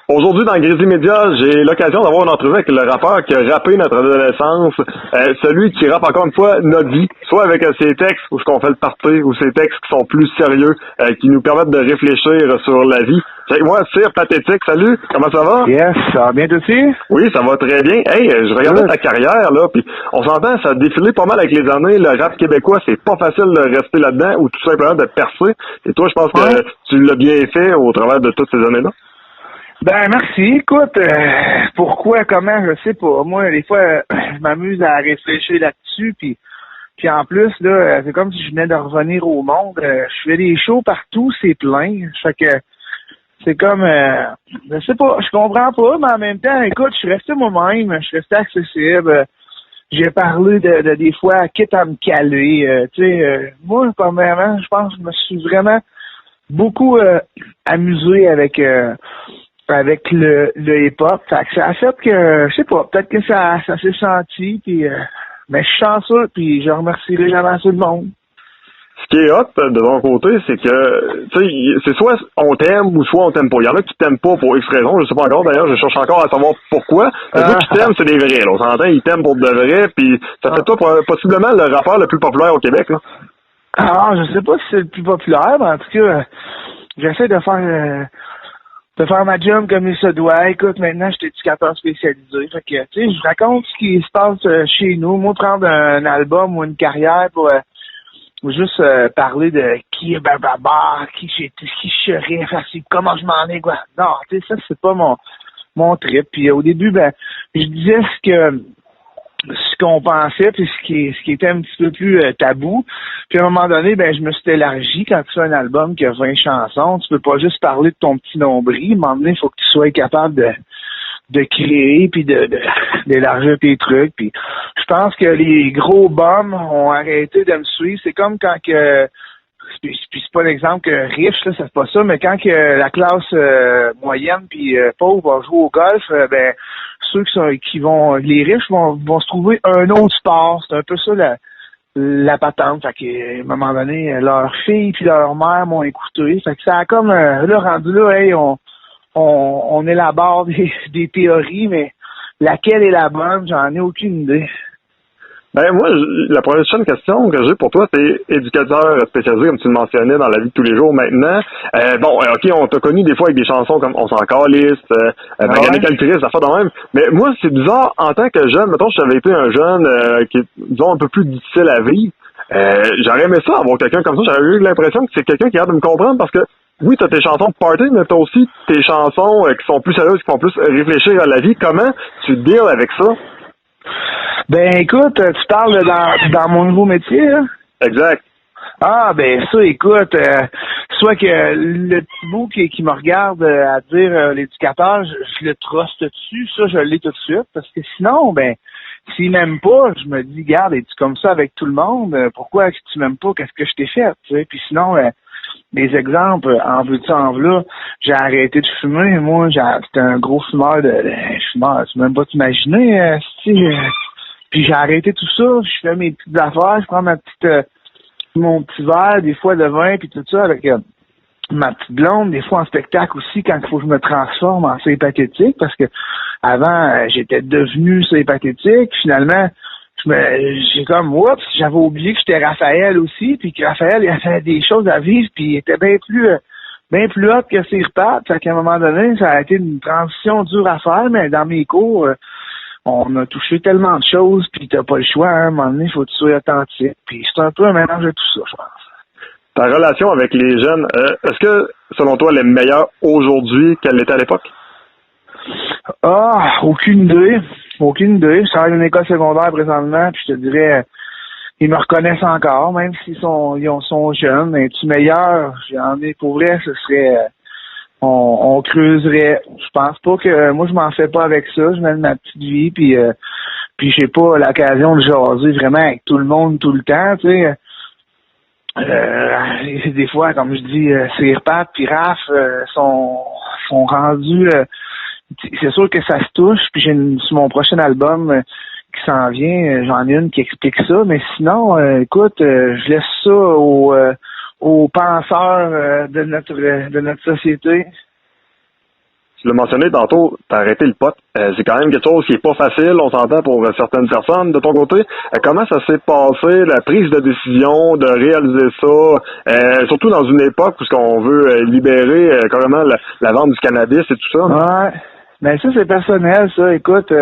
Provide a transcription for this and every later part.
Aujourd'hui, dans Grizzly Media, j'ai l'occasion d'avoir une entrevue avec le rappeur qui a rappé notre adolescence, celui qui rappe encore une fois notre vie, soit avec ses textes où ce qu'on fait le party, ou ses textes qui sont plus sérieux, qui nous permettent de réfléchir sur la vie. Avec moi, Cyr Pathétique, salut, comment ça va? Yes, ça va bien aussi? Oui, ça va très bien. Hey, je regardais ta carrière, là, puis on s'entend, ça a défilé pas mal avec les années. Le rap québécois, c'est pas facile de rester là-dedans ou tout simplement de percer. Et toi, je pense que tu l'as bien fait au travers de toutes ces années-là. Ben, merci. Écoute, pourquoi, comment, je sais pas. Moi, des fois, je m'amuse à réfléchir là-dessus, puis en plus, là, c'est comme si je venais de revenir au monde. Je fais des shows partout, c'est plein. Fait que c'est comme, je sais pas, je comprends pas, mais en même temps, écoute, je suis resté moi-même, je suis resté accessible. J'ai parlé de des fois, quitte à me caler. Tu sais, moi, premièrement, je pense que je me suis vraiment beaucoup amusé avec le hip-hop. Fait que ça a fait que, je sais pas, peut-être que ça s'est senti, puis mais je suis chanceux, puis je remercierai jamais assez le monde. Ce qui est hot de ton côté, c'est que, tu sais, c'est soit on t'aime ou soit on t'aime pas. Il y en a qui t'aiment pas pour X raisons, je sais pas encore, d'ailleurs, je cherche encore à savoir pourquoi. Mais ceux qui t'aiment, c'est des vrais, là. On s'entend, ils t'aiment pour de vrai, puis ça fait toi possiblement le rappeur le plus populaire au Québec, là. Alors, je sais pas si c'est le plus populaire, mais en tout cas, j'essaie de faire ma job comme il se doit. Écoute, maintenant, je suis éducateur spécialisé. Fait que, tu sais, je raconte ce qui se passe chez nous. Moi, prendre un album ou une carrière pour juste parler de qui est Barbara, qui je serais, comment je m'en ai, quoi. Non, tu sais, ça, c'est pas mon trip. Puis au début, ben, je disais ce qu'on pensait, puis ce qui était un petit peu plus tabou. Puis à un moment donné, ben je me suis élargi. Quand tu fais un album qui a 20 chansons, tu peux pas juste parler de ton petit nombril. À un moment donné, il faut que tu sois capable de créer, puis d'élargir tes trucs. Puis je pense que les gros bums ont arrêté de me suivre. C'est comme quand que... Puis c'est pas l'exemple que riche, là, c'est pas ça, mais quand que la classe moyenne puis pauvre va jouer au golf, ben ceux les riches vont se trouver un autre sport. C'est un peu ça la patente. Fait qu'à un moment donné, leurs filles puis leur mère m'ont écouté. Fait que ça a comme là rendu là, hey, on élabore des théories, mais laquelle est la bonne, j'en ai aucune idée. Ben moi, la prochaine question que j'ai pour toi, c'est éducateur spécialisé, comme tu le mentionnais, dans la vie de tous les jours maintenant. OK, on t'a connu des fois avec des chansons comme On s'en calisse, Magané Calcris, ça fait de même. Mais moi, c'est bizarre, en tant que jeune, mettons, je t'avais été un jeune qui est, disons, un peu plus difficile à vivre. J'aurais aimé ça, avoir quelqu'un comme ça. J'aurais eu l'impression que c'est quelqu'un qui a hâte de me comprendre parce que oui, t'as tes chansons de party, mais t'as aussi tes chansons qui sont plus sérieuses, qui font plus réfléchir à la vie. Comment tu deals avec ça? Ben écoute, tu parles dans mon nouveau métier, là? Exact. Ah ben ça, écoute, soit que le petit bout qui me regarde à dire l'éducateur, je le truste dessus, ça je l'ai tout de suite, parce que sinon, ben, s'il m'aime pas, je me dis, garde, es-tu comme ça avec tout le monde? Pourquoi est-ce que tu m'aimes pas? Qu'est-ce que je t'ai fait? Tu sais? Puis sinon, des exemples, en veux-tu, en v'là, j'ai arrêté de fumer, moi, j'étais un gros fumeur fumeur, tu peux même pas t'imaginer, puis j'ai arrêté tout ça, je fais mes petites affaires, je prends mon petit verre, des fois de vin, puis tout ça, avec ma petite blonde, des fois en spectacle aussi, quand il faut que je me transforme en Cyr Pathétique, parce que avant, j'étais devenu Cyr Pathétique, finalement, j'ai comme, oups, j'avais oublié que j'étais Raphaël aussi, puis que Raphaël, il a fait des choses à vivre, puis il était bien plus hot que Cyr Pat, fait qu'à un moment donné, ça a été une transition dure à faire, mais dans mes cours, on a touché tellement de choses, puis t'as pas le choix, hein, à un moment donné, il faut que tu sois authentique. Puis c'est un peu un mélange de tout ça, je pense. Ta relation avec les jeunes, est-ce que, selon toi, elle est meilleure aujourd'hui qu'elle l'était à l'époque? Ah, aucune idée. Aucune idée. Je travaille dans une école secondaire présentement, puis je te dirais, ils me reconnaissent encore, même s'ils sont jeunes. Mais tu meilleur, j'en ai pour vrai, ce serait... On creuserait. Je pense pas que moi je m'en fais pas avec ça. Je mène ma petite vie puis j'ai pas l'occasion de jaser vraiment avec tout le monde tout le temps, tu sais. Des fois, comme je dis, Cyr Pat puis Raph sont rendus. C'est sûr que ça se touche. Puis sur mon prochain album qui s'en vient, j'en ai une qui explique ça. Mais sinon, écoute, je laisse ça aux penseurs de notre société. Tu l'as mentionné tantôt, t'as arrêté le pot. C'est quand même quelque chose qui est pas facile, on s'entend pour certaines personnes. De ton côté, comment ça s'est passé, la prise de décision de réaliser ça, surtout dans une époque où on veut libérer carrément la vente du cannabis et tout ça? Ouais. Mais ça, c'est personnel, ça. Écoute,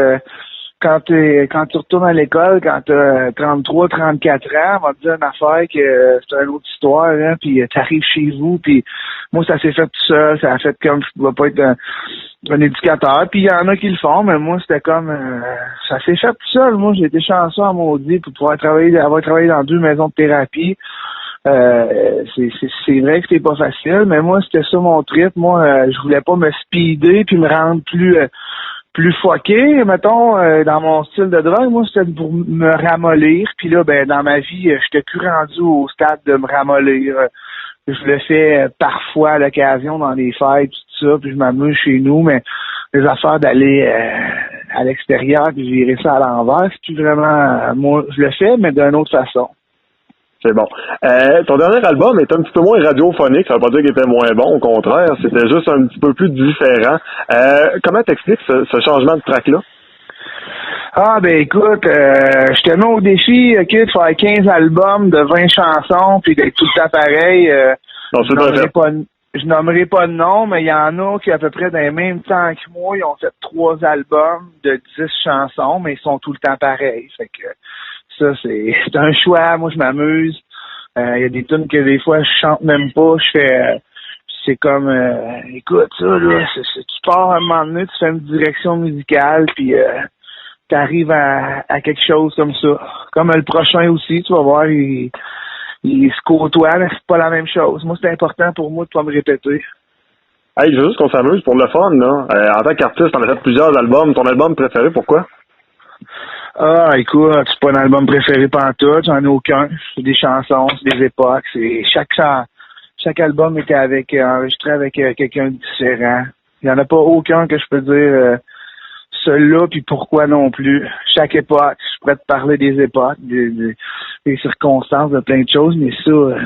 quand tu retournes à l'école, quand t'as 33, 34 ans, on va te dire une affaire que c'est une autre histoire, hein, puis t'arrives chez vous, puis moi, ça s'est fait tout seul, ça a fait comme je ne pouvais pas être un éducateur, puis il y en a qui le font, mais moi, c'était comme ça s'est fait tout seul. Moi, j'ai été chanceux à maudit pour pouvoir avoir travaillé dans 2 maisons de thérapie. C'est vrai que c'était pas facile, mais moi, c'était ça mon trip. Moi, je voulais pas me speeder puis me rendre plus fucké, mettons, dans mon style de drogue. Moi, c'était pour me ramollir. Puis là, ben, dans ma vie, j'étais plus rendu au stade de me ramollir. Je le fais parfois à l'occasion dans les fêtes, tout ça, puis je m'amuse chez nous, mais les affaires d'aller à l'extérieur puis virer ça à l'envers, c'est plus vraiment moi, je le fais, mais d'une autre façon. C'est bon. Ton dernier album est un petit peu moins radiophonique, ça veut pas dire qu'il était moins bon, au contraire, c'était juste un petit peu plus différent. Comment t'expliques ce changement de track-là? Ah ben écoute, je te mets au défi, ok, de faire 15 albums de 20 chansons puis d'être tout le temps pareil. Je nommerai pas de nom, mais il y en a qui à peu près dans le même temps que moi, ils ont fait 3 albums de 10 chansons, mais ils sont tout le temps pareils. Fait que ça, c'est un choix, moi je m'amuse. Il y a des tunes que des fois je chante même pas, je fais c'est comme écoute ça là, tu pars à un moment donné, tu fais une direction musicale puis t'arrives à quelque chose comme ça. Comme le prochain aussi, tu vas voir, il se côtoie, mais c'est pas la même chose. Moi, c'est important pour moi de pas me répéter. Hey, je veux juste qu'on s'amuse pour le fun, là. En tant qu'artiste, on a fait plusieurs albums. Ton album préféré, pourquoi? Ah, écoute, c'est pas un album préféré pantoute, j'en ai aucun. C'est des chansons, c'est des époques, chaque album était enregistré avec quelqu'un de différent. Il y en a pas aucun que je peux dire celui-là, puis pourquoi non plus. Chaque époque, je pourrais te parler des époques, des circonstances, de plein de choses, mais ça,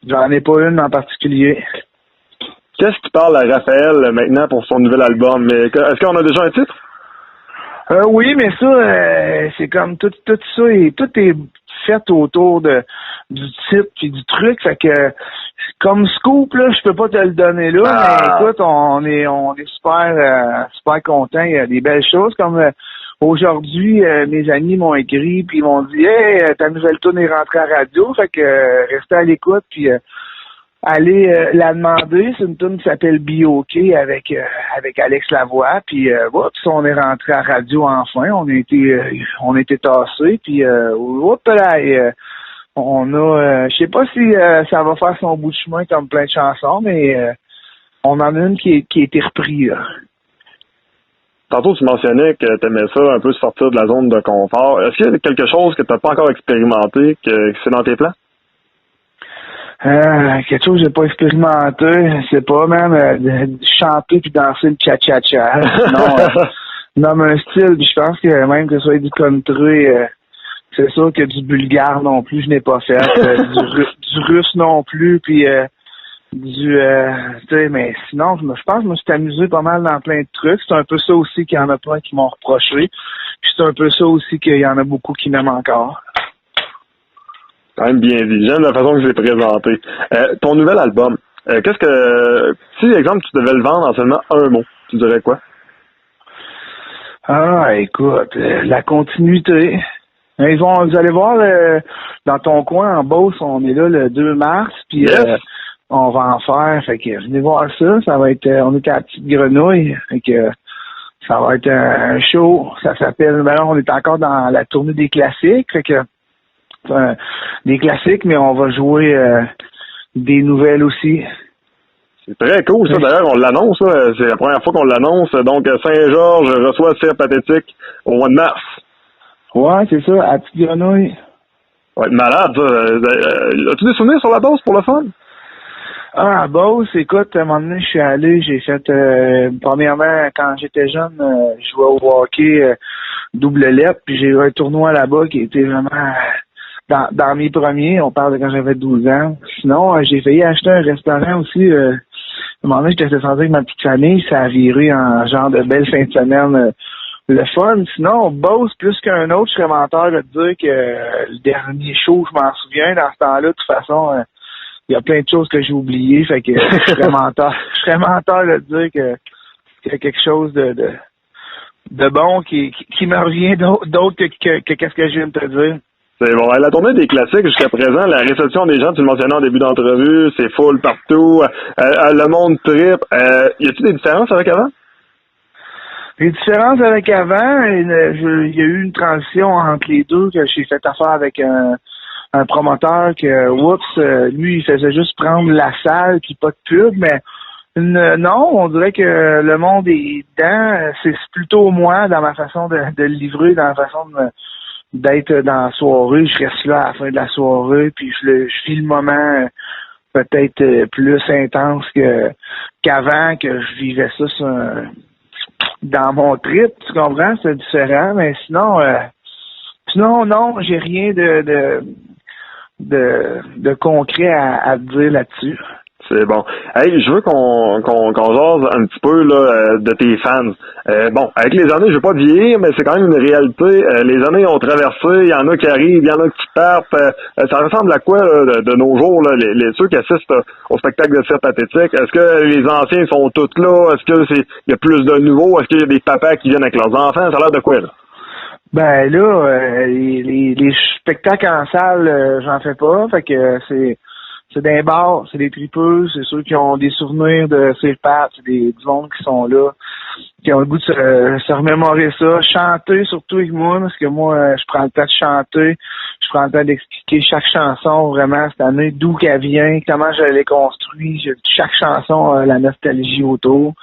j'en ai pas une en particulier. Qu'est-ce qui parle à Raphaël maintenant pour son nouvel album? Est-ce qu'on a déjà un titre? Oui, mais ça, c'est comme tout ça, et tout est fait autour du titre puis du truc, fait que comme scoop là, je peux pas te le donner là, mais écoute, on est super contents, il y a des belles choses comme aujourd'hui, mes amis m'ont écrit puis ils m'ont dit hey, ta nouvelle tune est rentrée à la radio, fait que restez à l'écoute puis allez la demander, c'est une tune qui s'appelle Be OK avec Alex Lavoie, puis on est rentré à la radio enfin, on a été tassés puis on a, je sais pas si ça va faire son bout de chemin comme plein de chansons, mais on en a une qui a été reprise. Là. Tantôt, tu mentionnais que tu aimais ça, un peu sortir de la zone de confort. Est-ce qu'il y a quelque chose que tu n'as pas encore expérimenté, que c'est dans tes plans? Quelque chose que j'ai pas expérimenté, c'est pas même chanter puis danser le cha-cha-cha. Non, mais un style, puis je pense que même que ce soit du country... c'est sûr que du bulgare non plus, je n'ai pas fait. Du russe non plus, puis tu sais, mais sinon, je pense que je me suis amusé pas mal dans plein de trucs. C'est un peu ça aussi qu'il y en a plein qui m'ont reproché. Puis c'est un peu ça aussi qu'il y en a beaucoup qui m'aiment encore. Quand même bien dit. J'aime la façon que c'est présenté. Ton nouvel album, si, exemple, tu devais le vendre en seulement un mot, tu dirais quoi? Ah, écoute, la continuité. Vous allez voir dans ton coin en Beauce, on est là le 2 mars, puis on va en faire. Fait que venez voir ça. Ça va être, on est à la Petite Grenouille, fait que ça va être un show. Ça s'appelle. Ben là, on est encore dans la tournée des classiques, fait que des classiques, mais on va jouer des nouvelles aussi. C'est très cool, ça. D'ailleurs, on l'annonce. Là. C'est la première fois qu'on l'annonce. Donc, Saint-Georges reçoit Cire Pathétique au mois de mars. Ouais, c'est ça, à Petite Grenouille. Ouais, malade, ça. As-tu des souvenirs sur la Beauce pour le fun? Ah, à Beauce, écoute, à un moment donné, je suis allé, j'ai fait, premièrement, quand j'étais jeune, je jouais au hockey double lettre, puis j'ai eu un tournoi là-bas qui était vraiment dans mes premiers, on parle de quand j'avais 12 ans. Sinon, j'ai failli acheter un restaurant aussi. À un moment donné, j'étais descendu avec ma petite famille, ça a viré en genre de belle fin de semaine. Le fun. Sinon, Beauce, plus qu'un autre, je serais menteur de te dire que le dernier show, je m'en souviens, dans ce temps-là, de toute façon, il y a plein de choses que j'ai oubliées, fait que je serais menteur de te dire qu'il y a quelque chose de bon qui me revient d'autre que qu'est-ce que je viens de te dire. C'est bon. La tournée des classiques jusqu'à présent, la réception des gens, tu le mentionnais en début d'entrevue, c'est full partout, le monde tripe. Y a-t-il des différences avec avant? Les différences avec avant, il y a eu une transition entre les deux, que j'ai fait affaire avec un promoteur que, lui, il faisait juste prendre la salle puis pas de pub, mais non, on dirait que le monde est dedans. C'est plutôt moi, dans ma façon de le livrer, dans la façon d'être dans la soirée. Je reste là à la fin de la soirée, puis je vis le moment peut-être plus intense qu'avant, que je vivais ça dans mon trip, tu comprends? C'est différent, mais sinon, non, j'ai rien de concret à te dire là-dessus. C'est bon. Hey, je veux qu'on jase un petit peu là de tes fans. Bon, avec les années, je veux pas vieillir, mais c'est quand même une réalité. Les années ont traversé, il y en a qui arrivent, il y en a qui partent. Ça ressemble à quoi là, de nos jours, là, ceux qui assistent au spectacle de Cirque Pathétique? Est-ce que les anciens sont tous là? Est-ce que il y a plus de nouveaux? Est-ce qu'il y a des papas qui viennent avec leurs enfants? Ça a l'air de quoi, là? Ben là, les spectacles en salle, j'en fais pas. Fait que c'est des bars, c'est des tripeux, c'est ceux qui ont des souvenirs de Cirque Pat, c'est du monde qui sont là, qui ont le goût de se remémorer ça, chanter surtout avec moi, parce que moi, je prends le temps de chanter, je prends le temps d'expliquer chaque chanson vraiment cette année, d'où qu'elle vient, comment je l'ai construit, chaque chanson a la nostalgie autour.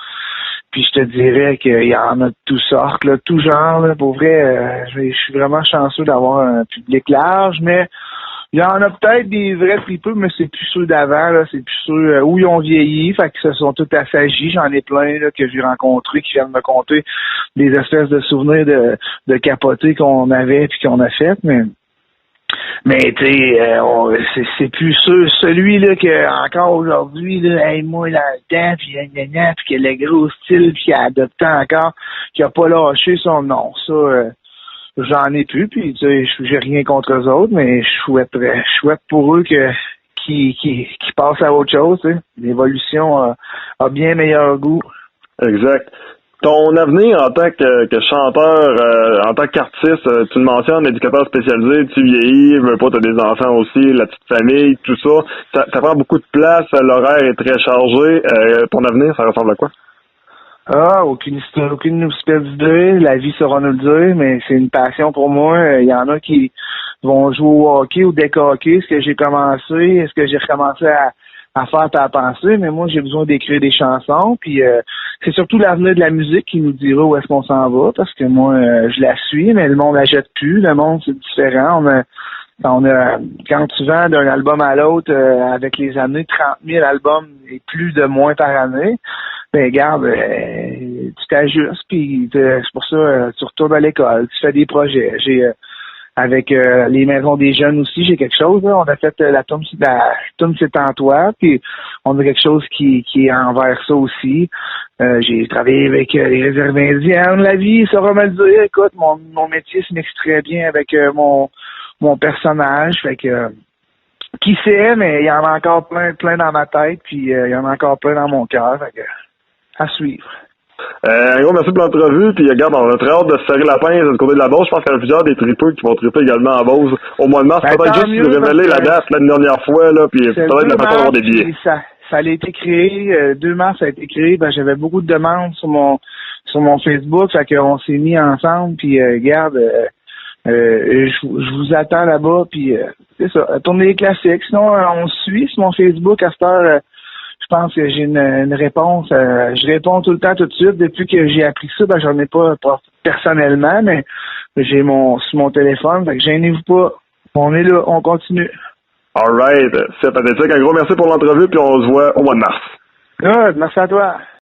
Puis je te dirais qu'il y en a de toutes sortes, là, tout genre. Là, pour vrai, je suis vraiment chanceux d'avoir un public large, mais il y en a peut-être des vrais tripeux, mais c'est plus ceux d'avant, là, c'est plus ceux où ils ont vieilli, fait que se sont tous assagis. J'en ai plein là, que j'ai rencontrés, qui viennent me conter des espèces de souvenirs de capotés qu'on avait puis qu'on a fait, mais tu sais, c'est plus sûr celui-là que encore aujourd'hui, là, hey, moi dans le temps, puis que le gros style, puis qui a adopté encore, qui a pas lâché son nom. Ça, j'en ai plus, puis tu sais, j'ai rien contre eux autres, mais je souhaite pour eux qui passent à autre chose, tu sais. L'évolution a bien meilleur goût. Exact. Ton avenir en tant que chanteur, en tant qu'artiste, tu le mentionnes, éducateur spécialisé, tu vieillis, veux pas, t'as des enfants aussi, la petite famille, tout ça. Ça prend beaucoup de place, l'horaire est très chargé. Ton avenir, ça ressemble à quoi? Ah, aucune espèce d'idée. La vie saura nous le dire, mais c'est une passion pour moi. Il y en a qui vont jouer au hockey ou deck hockey, ce que j'ai commencé, ce que j'ai recommencé à faire à penser, mais moi j'ai besoin d'écrire des chansons, puis c'est surtout l'avenir de la musique qui nous dira où est-ce qu'on s'en va, parce que moi je la suis, mais le monde la jette plus, le monde c'est différent, on a quand tu vends d'un album à l'autre avec les années 30 000 albums et plus de moins par année, ben regarde, tu t'ajustes, puis c'est pour ça tu retournes à l'école, tu fais des projets. J'ai avec les maisons des jeunes aussi, j'ai quelque chose. Là. On a fait la tourne c'est en toi, puis on a quelque chose qui est envers ça aussi. J'ai travaillé avec les réserves indiennes. La vie, ça va me le dire. Écoute, mon métier se mixe très bien avec mon personnage. Fait que qui sait, mais il y en a encore plein dans ma tête, puis il y en a encore plein dans mon cœur. Fait que à suivre. Un gros merci pour l'entrevue, puis regarde, on a très hâte de se serrer la pince du côté de la Beauce. Je pense qu'il y a plusieurs des tripeux qui vont triper également à Beauce au mois de mars. Peut-être juste nous révéler la date la dernière fois, là, puis peut-être la façon d'avoir des billets. Ça a été créé, 2 mars ça a été créé, j'avais beaucoup de demandes sur mon Facebook, fait qu'on s'est mis ensemble, puis regarde, je vous attends là-bas, puis c'est ça, tourner les classiques. Sinon, on suit sur mon Facebook à cette heure. Je pense que j'ai une réponse. Je réponds tout le temps, tout de suite. Depuis que j'ai appris ça, j'en ai pas personnellement, mais j'ai sur mon téléphone. Fait que gênez-vous pas. On est là, on continue. All right. C'est pathétique. Un gros merci pour l'entrevue, puis on se voit au mois de mars. Good, merci à toi.